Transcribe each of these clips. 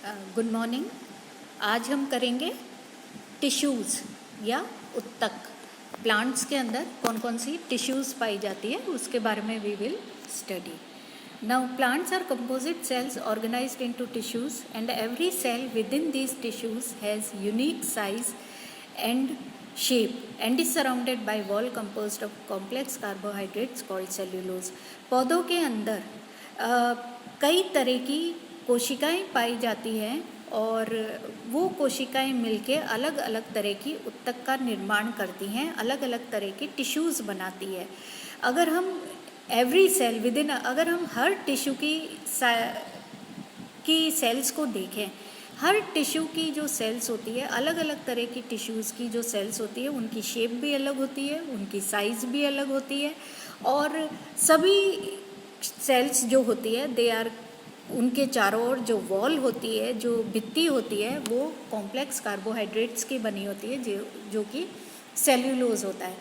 Good morning. आज हम करेंगे टिश्यूज़ या उत्तक। प्लांट्स के अंदर कौन कौन सी टिश्यूज़ पाई जाती है उसके बारे में we will study. Now plants are composite cells organised into tissues and every cell within these tissues has unique size and shape and is surrounded by wall composed of complex carbohydrates called cellulose. पौधों के अंदर कई तरह की कोशिकाएं पाई जाती हैं और वो कोशिकाएं मिलके अलग अलग तरह की उत्तक का निर्माण करती हैं, अलग अलग तरह की टिश्यूज़ बनाती है। अगर हम एवरी सेल विद इन, अगर हम हर टिश्यू की सेल्स को देखें, हर टिश्यू की जो सेल्स होती है, अलग अलग तरह की टिश्यूज़ की जो सेल्स होती है उनकी शेप भी अलग होती है, उनकी साइज़ भी अलग होती है और सभी सेल्स जो होती है दे आर, उनके चारों ओर जो वॉल होती है, जो भित्ति होती है, वो कॉम्प्लेक्स कार्बोहाइड्रेट्स की बनी होती है जो कि सेल्यूलोज होता है।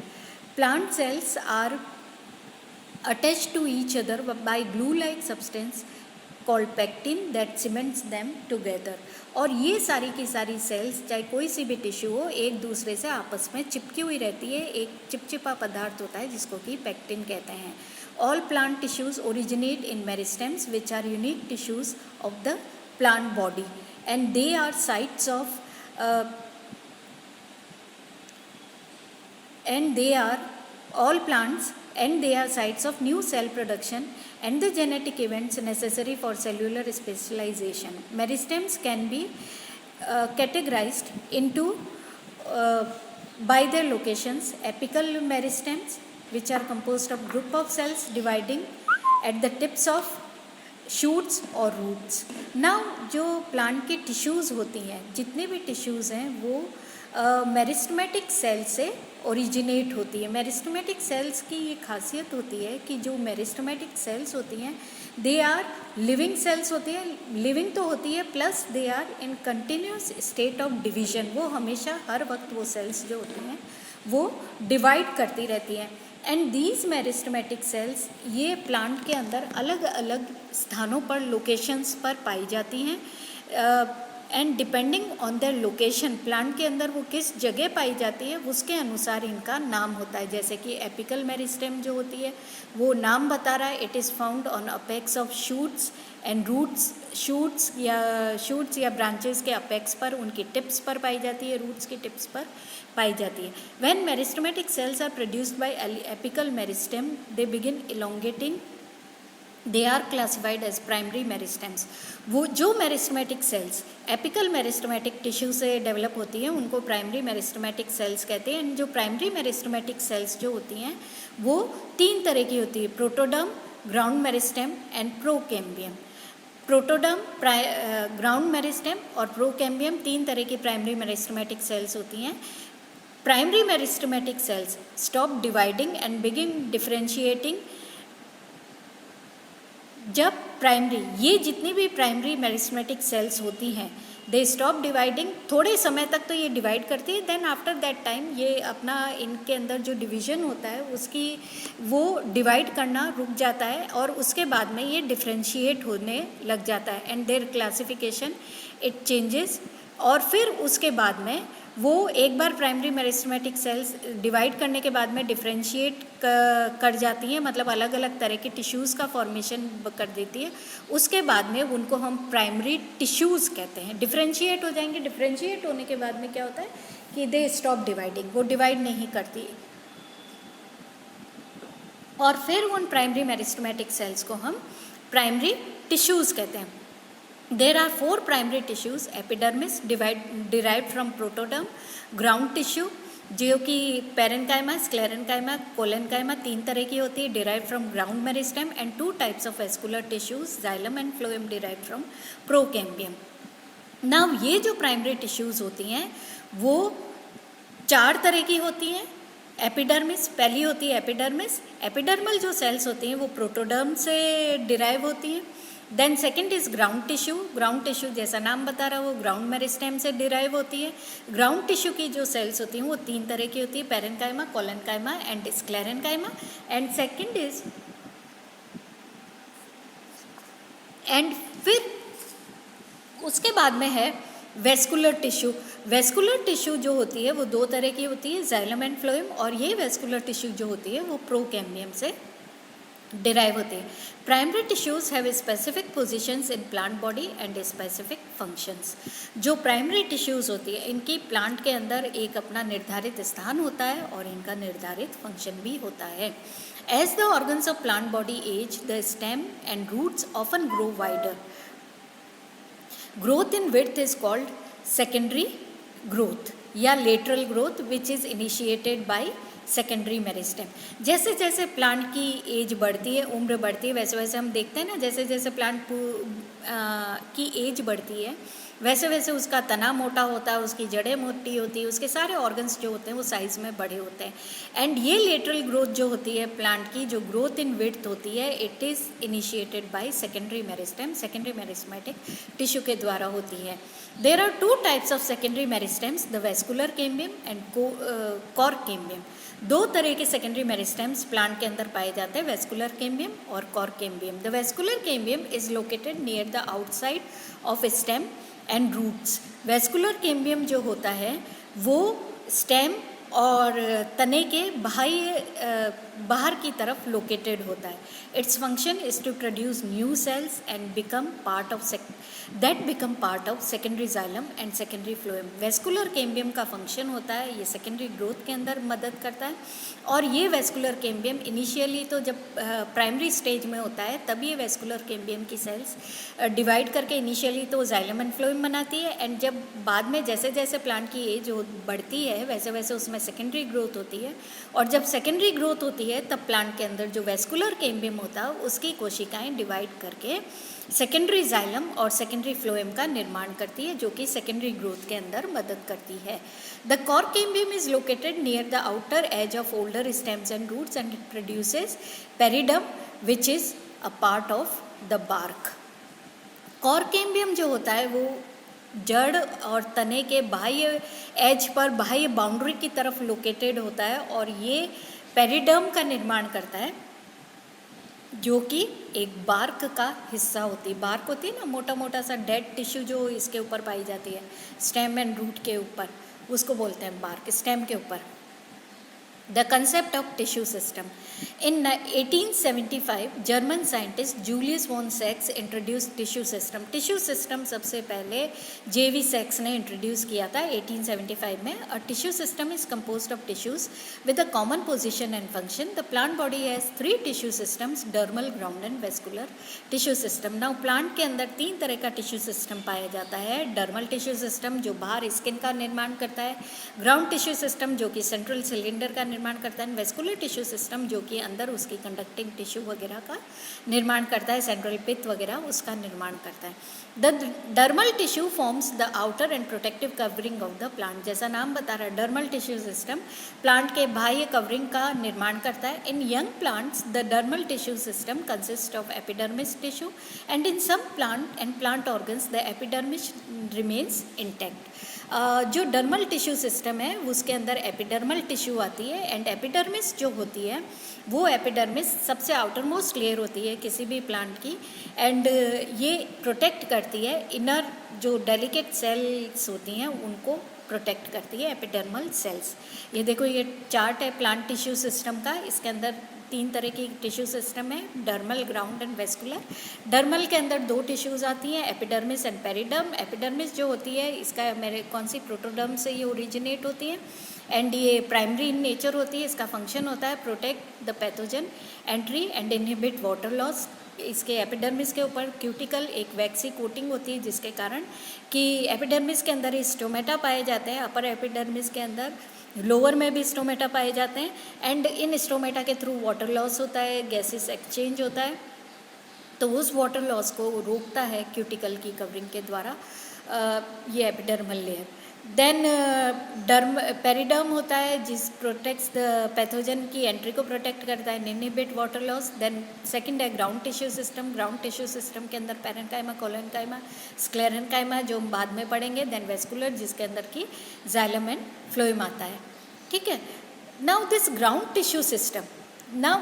Plant cells are attached to each other by glue like substance called pectin that cements them together. और ये सारी की सारी सेल्स, चाहे कोई सी भी टिश्यू हो, एक दूसरे से आपस में चिपकी हुई रहती है। एक चिपचिपा पदार्थ होता है जिसको कि पेक्टिन कहते हैं। All plant tissues originate in meristems, which are unique tissues of the plant body, and they are sites of and they are all plants and they are sites of new cell production and the genetic events necessary for cellular specialization. Meristems can be categorized into by their locations: apical meristems, which are composed of group of cells dividing at the tips of shoots और roots. Now जो plant के tissues होती हैं, जितने भी tissues हैं वो meristematic cell से ओरिजिनेट होती है। मेरिस्टेमेटिक सेल्स की ये खासियत होती है कि जो मेरिस्टेमेटिक सेल्स होती हैं दे आर लिविंग सेल्स होती हैं, लिविंग तो होती है plus they are in continuous state of division. वो हमेशा हर वक्त वो सेल्स जो होती हैं वो डिवाइड करती रहती हैं। एंड दीज मेरिस्टेमेटिक सेल्स ये प्लांट के अंदर अलग अलग स्थानों पर, लोकेशंस पर पाई जाती हैं and depending on their location, plant के अंदर वो किस जगह पाई जाती है उसके अनुसार इनका नाम होता है। जैसे कि एपिकल मेरिस्टेम जो होती है वो नाम बता रहा है, it is found on apex of shoots and roots. Shoots या ब्रांचेस के अपेक्स पर, उनकी टिप्स पर पाई जाती है, रूट्स की टिप्स पर पाई जाती है। When meristematic cells are produced by apical meristem they begin elongating, they are classified as primary meristems. वो जो meristematic cells apical meristematic tissue से डेवलप होती हैं उनको प्राइमरी मेरिस्टेमेटिक सेल्स कहते हैं। जो प्राइमरी मेरिस्टेमेटिक सेल्स जो होती हैं वो 3 तरह की होती है: protoderm, ground meristem and procambium. Protoderm, ground meristem और प्रोकैम्बियम 3 तरह की प्राइमरी मेरिस्टेमेटिक सेल्स होती हैं। Primary meristematic cells stop dividing and begin differentiating जब प्राइमरी, ये जितनी भी प्राइमरी मेरिस्टेमेटिक सेल्स होती हैं दे स्टॉप डिवाइडिंग, थोड़े समय तक तो ये डिवाइड करती है, देन आफ्टर दैट टाइम ये अपना, इनके अंदर जो डिवीजन होता है उसकी वो डिवाइड करना रुक जाता है और उसके बाद में ये डिफरेंशिएट होने लग जाता है and there classification it changes. और फिर उसके बाद में वो एक बार प्राइमरी मेरिस्टेमेटिक सेल्स डिवाइड करने के बाद में डिफरेंशिएट कर जाती हैं, मतलब अलग अलग तरह के टिश्यूज़ का फॉर्मेशन कर देती है। उसके बाद में उनको हम प्राइमरी टिश्यूज़ कहते हैं। डिफरेंशिएट हो जाएंगे, डिफरेंशिएट होने के बाद में क्या होता है कि दे स्टॉप डिवाइडिंग, वो डिवाइड नहीं करती और फिर उन प्राइमरी मेरिस्टेमेटिक सेल्स को हम प्राइमरी टिश्यूज़ कहते हैं। There are 4 primary tissues: epidermis derived from protoderm, ground tissue जो कि पेरेन्काइमा, स्क्लेरेन्काइमा, कोलेन्काइमा 3 तरह की होती है, derived from ground meristem, and 2 types of vascular tissues, xylem and phloem derived from procambium. Now ये जो प्राइमरी टिश्यूज़ होती हैं वो 4 तरह की होती हैं। एपिडर्मिस पहली होती है, एपिडर्मिस। एपिडर्मल जो सेल्स होती हैं वो प्रोटोडर्म से डिराइव होती हैं। Then second is ground tissue. Ground tissue जैसा नाम बता रहा है वो ग्राउंड मेरिस्टेम से डिराइव होती है। ग्राउंड टिश्यू की जो सेल्स होती हैं वो 3 तरह की होती है: parenchyma, collenchyma and sclerenchyma. And second is and फिर उसके बाद में है वेस्कुलर टिश्यू। वेस्कुलर टिश्यू जो होती है वो दो तरह की होती है, जाइलम एंड फ्लोएम, और ये वेस्कुलर टिश्यू जो होती है वो प्रोकैम्बियम से डिराइव होते हैं। Primary tissues have specific positions in plant body and specific functions. जो प्राइमरी टिश्यूज होती है इनकी प्लांट के अंदर एक अपना निर्धारित स्थान होता है और इनका निर्धारित फंक्शन भी होता है। As the organs of plant body age, the stem and roots often grow wider. Growth in width is called secondary growth या lateral growth which is initiated by secondary meristem. जैसे जैसे प्लांट की as बढ़ती है, उम्र बढ़ती है, वैसे वैसे हम देखते हैं ना, जैसे जैसे प्लांट की एज बढ़ती है वैसे वैसे उसका तना मोटा होता है, उसकी जड़ें मोटी होती है, उसके सारे ऑर्गन्स जो होते हैं वो साइज में बड़े होते हैं। एंड ये लेटरल ग्रोथ जो होती है प्लांट की, जो ग्रोथ इन विड्थ होती है, it is initiated by secondary meristem, secondary meristematic tissue के द्वारा होती है। There are two types of secondary meristems, the vascular cambium and cork cambium. दो तरह के सेकेंडरी मेरिस्टेम्स प्लांट के अंदर पाए जाते हैं, वेस्कुलर कैम्बियम और cork cambium. The vascular cambium is located near the outside of stem and roots. Vascular cambium जो होता है वो स्टेम और तने के बाहर की तरफ लोकेटेड होता है। Its function is to produce new cells and become part of secondary xylem and secondary phloem. Vascular cambium का फंक्शन होता है, ये सेकेंडरी ग्रोथ के अंदर मदद करता है। और ये वेस्कुलर कैम्बियम इनिशियली तो जब प्राइमरी स्टेज में होता है तब ये वेस्कुलर कैम्बियम की सेल्स डिवाइड करके इनिशियली तो जाइलम एंड फ्लोएम बनाती है, एंड जब बाद में जैसे जैसे प्लांट की एज बढ़ती है वैसे वैसे उसमें सेकेंडरी ग्रोथ होती है, और जब सेकेंडरी ग्रोथ होती है तब प्लांट के अंदर जो वेस्कुलर कैम्बियम होता है उसकी कोशिकाएं डिवाइड करके सेकेंडरी जाइलम और सेकेंडरी फ्लोएम का निर्माण करती है, जो कि सेकेंडरी ग्रोथ के अंदर मदद करती है। The cork cambium is located near the outer edge of older stems and roots and it produces periderm which is a part of the bark. Cork cambium जो होता है वो जड़ और तने के बाह्य एज पर, बाह्य बाउंड्री की तरफ लोकेटेड होता है, और ये पेरिडर्म का निर्माण करता है जो कि एक बार्क का हिस्सा होती है। बार्क होती है ना, मोटा मोटा सा डेड टिश्यू जो इसके ऊपर पाई जाती है, स्टेम एंड रूट के ऊपर, उसको बोलते हैं बार्क, स्टेम के ऊपर। The concept of tissue system. In 1875, German scientist Julius von Sachs introduced tissue system. Tissue system सबसे पहले J.V. Sachs ने introduce किया था 1875 में. A tissue system is composed of tissues with a common position and function. The plant body has three tissue systems: dermal, ground and vascular tissue system. Now plant के अंदर तीन तरह का tissue system पाया जाता है. Dermal tissue system जो बाहर स्किन का निर्माण करता है, ग्राउंड टिश्यू सिस्टम जो कि सेंट्रल सिलेंडर का निर्माण करता है, वेस्कुलर टिश्यू सिस्टम जो कि अंदर उसकी कंडक्टिंग टिश्यू वगैरह का निर्माण करता है, सेंट्रल पिथ वगैरह उसका निर्माण करता है। The dermal tissue forms the outer and protective covering of the plant. जैसा नाम बता रहा है, डर्मल टिश्यू सिस्टम प्लांट के बाह्य कवरिंग का निर्माण करता है। In young plants the dermal tissue system consist of epidermis tissue and in some plant and plant organs the epidermis remains intact. जो डर्मल टिश्यू सिस्टम है उसके अंदर एपिडर्मल टिश्यू आती है, एंड एपिडर्मिस जो होती है वो एपिडर्मिस सबसे आउटर मोस्ट लेयर होती है किसी भी प्लांट की, एंड ये प्रोटेक्ट करती है इनर जो डेलिकेट सेल्स होती हैं उनको प्रोटेक्ट करती है एपिडर्मल सेल्स। ये देखो, ये चार्ट है प्लांट टिश्यू सिस्टम का, इसके अंदर तीन तरह की टिश्यू सिस्टम है, dermal, ground and vascular. Dermal के अंदर दो टिश्यूज आती हैं, एपिडर्मिस एंड पेरिडर्म। एपिडर्मिस जो होती है इसका कौन सी प्रोटोडर्म से ये ओरिजिनेट होती है, एंड ये प्राइमरी इन नेचर होती है। इसका फंक्शन होता है protect the pathogen entry and inhibit water loss. इसके एपिडर्मिस के ऊपर क्यूटिकल एक वैक्सी कोटिंग होती है जिसके कारण कि एपिडर्मिस के अंदर स्टोमेटा पाए जाते हैं, अपर एपिडर्मिस के अंदर, लोअर में भी स्टोमेटा पाए जाते हैं, एंड इन स्टोमेटा के थ्रू वाटर लॉस होता है, गैसेस एक्सचेंज होता है, तो उस वाटर लॉस को रोकता है क्यूटिकल की कवरिंग के द्वारा ये एपिडर्मल लेयर। देन पेरिडर्म होता है जिस प्रोटेक्ट्स द पैथोजन की एंट्री को प्रोटेक्ट करता है, inhibit water loss. Then second है ground tissue system. Ground tissue system के अंदर पैरेन्काइमा, कोलेन्काइमा, स्क्लेरेन्काइमा जो हम बाद में पढ़ेंगे। देन वेस्कुलर जिसके अंदर की जाइलम एंड फ्लोएम आता है, ठीक है। Now this ground tissue system, now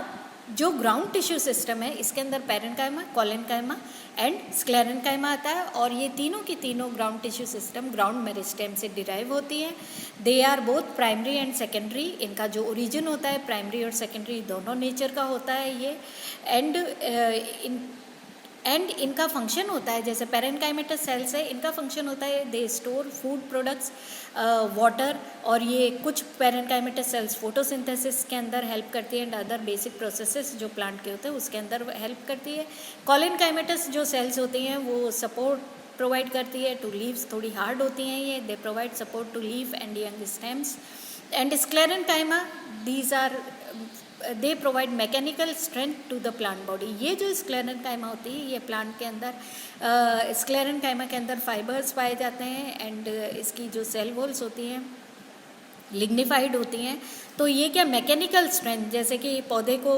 जो ग्राउंड टिश्यू सिस्टम है इसके अंदर पैरेन्काइमा, कोलेनकाइमा एंड स्क्लेरेन्काइमा आता है, और ये तीनों की तीनों ground tissue system ground meristem से डिराइव होती है। They are both primary and secondary, इनका जो ओरिजिन होता है प्राइमरी और सेकेंडरी दोनों नेचर का होता है ये। एंड इनका फंक्शन होता है, जैसे पैरेन्काइमेटस सेल्स है, इनका फंक्शन होता है they store food products, water, और ये कुछ पैरेन्काइमेटस सेल्स फोटोसिंथेसिस के अंदर हेल्प करती है एंड अदर बेसिक प्रोसेसेस जो प्लांट के होते हैं उसके अंदर हेल्प करती है। कोलेनकाइमेटस जो सेल्स होती हैं वो सपोर्ट प्रोवाइड करती है टू लीव्स, थोड़ी हार्ड होती हैं ये, they provide support to leaf and young stems. And sclerenchyma, these are they provide mechanical strength to the plant body. ये जो स्क्लेरेन्काइमा होती है ये प्लांट के अंदर, स्क्लेरेन्काइमा के अंदर फाइबर्स पाए जाते हैं एंड इसकी जो सेल वॉल्स होती हैं लिग्निफाइड होती हैं। तो ये क्या मैकेनिकल स्ट्रेंथ, जैसे कि पौधे को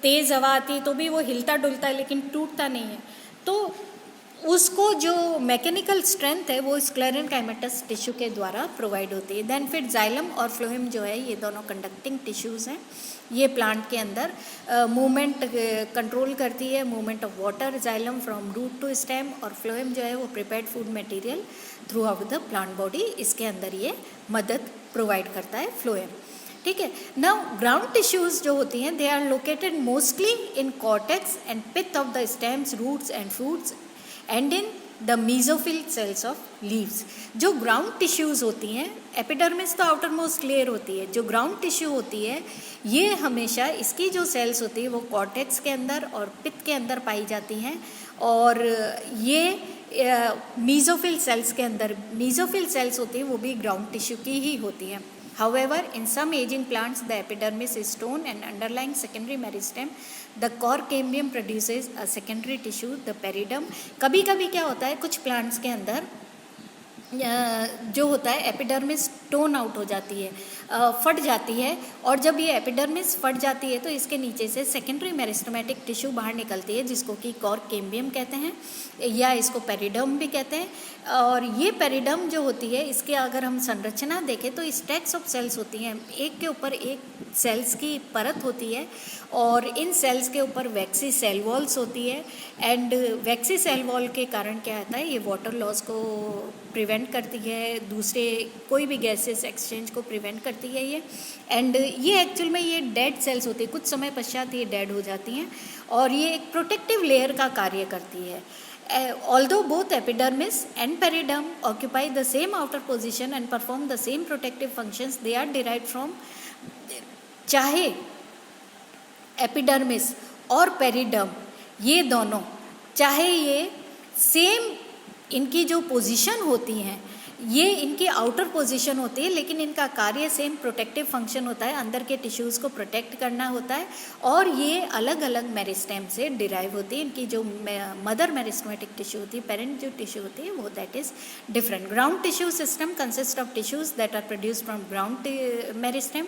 तेज़ हवा आती है तो भी वो हिलता डुलता है लेकिन टूटता नहीं है, तो उसको जो मैकेनिकल स्ट्रेंथ है वो स्क्लेरेन्काइमेटस टिश्यू के द्वारा प्रोवाइड होती है। देन फिर जाइलम और फ्लोएम जो है ये दोनों कंडक्टिंग टिश्यूज़ हैं। ये प्लांट के अंदर मूवमेंट कंट्रोल करती है, movement of water, xylem from root to stem, और फ्लोएम जो है वो prepared food material throughout the plant body, इसके अंदर ये मदद प्रोवाइड करता है फ्लोएम। ठीक है। नाउ ग्राउंड टिश्यूज़ जो होती हैं they are located mostly in cortex and pith of the stems, roots and fruits and in the mesophyll cells of leaves. जो ग्राउंड टिश्यूज़ होती हैं, एपिडर्मिस तो आउटर मोस्ट लेयर होती है, जो ग्राउंड टिश्यू होती है ये हमेशा इसकी जो सेल्स होती है वो कॉर्टेक्स के अंदर और पित्त के अंदर पाई जाती हैं, और ये मीजोफिल सेल्स के अंदर, मीजोफिल सेल्स होती हैं वो भी ग्राउंड टिश्यू की ही होती हैं। However, in some aging plants, the epidermis is stone and underlying secondary meristem, the core cambium produces a secondary tissue, the peridome. कभी कभी क्या होता है कुछ प्लांट्स के अंदर जो होता है एपिडर्मिस टोन आउट हो जाती है, फट जाती है, और जब ये एपिडर्मिस फट जाती है तो इसके नीचे से सेकेंडरी मेरिस्टेमेटिक टिश्यू बाहर निकलती है जिसको कि कॉर कैम्बियम कहते हैं या इसको पेरिडर्म भी कहते हैं। और ये पेरिडर्म जो होती है इसके अगर हम संरचना देखें तो स्टैक्स ऑफ सेल्स होती हैं, एक के ऊपर एक सेल्स की परत होती है, और इन सेल्स के ऊपर वैक्सी सेल वॉल्स होती है, एंड वैक्सी सेल वॉल के कारण क्या होता है ये वाटर लॉस को प्रिवेंट करती है, दूसरे कोई भी गैसेस एक्सचेंज को प्रिवेंट करती है ये। एंड ये एक्चुअल में ये डेड सेल्स होती है, कुछ समय पश्चात ये डेड हो जाती हैं, और ये एक प्रोटेक्टिव लेयर का कार्य करती है। Although both epidermis and periderm occupy the same outer position and perform the same protective functions, they are derived from, चाहे एपिडर्मिस और पेरिडर्म ये दोनों चाहे ये सेम इनकी जो पोजीशन होती हैं ये इनकी आउटर पोजीशन होती है, लेकिन इनका कार्य सेम प्रोटेक्टिव फंक्शन होता है, अंदर के टिश्यूज़ को प्रोटेक्ट करना होता है, और ये अलग अलग मेरिस्टेम से डिराइव होती है। इनकी जो मदर मेरिस्टेमेटिक टिश्यू होती है, पेरेंट जो टिश्यू होती है वो that is different. Ground tissue system consist of tissues that are produced from ground meristem,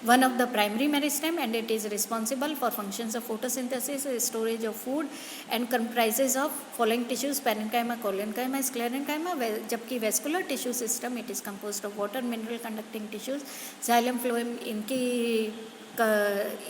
one of the primary meristem, and it is responsible for functions of photosynthesis, storage of food, and comprises of following tissues: parenchyma, collenchyma, sclerenchyma. जबकि vascular tissue system it is composed of water mineral conducting tissues, xylem, phloem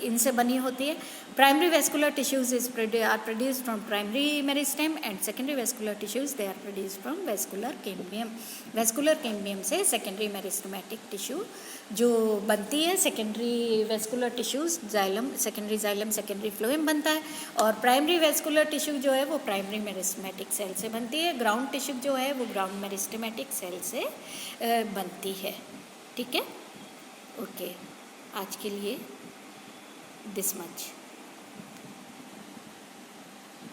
इनसे बनी होती है। Primary vascular tissues are produced from primary meristem and secondary vascular tissues they are produced from vascular cambium. Vascular cambium से secondary meristematic tissue जो बनती है, secondary vascular tissues xylem, secondary phloem बनता है, और प्राइमरी वेस्कुलर टिश्यू जो है वो प्राइमरी मेरिस्टेमेटिक सेल से बनती है। ग्राउंड टिश्यू जो है वो ग्राउंड मेरिस्टेमेटिक सेल से बनती है। ठीक है, ओके, आज के लिए दिस मच।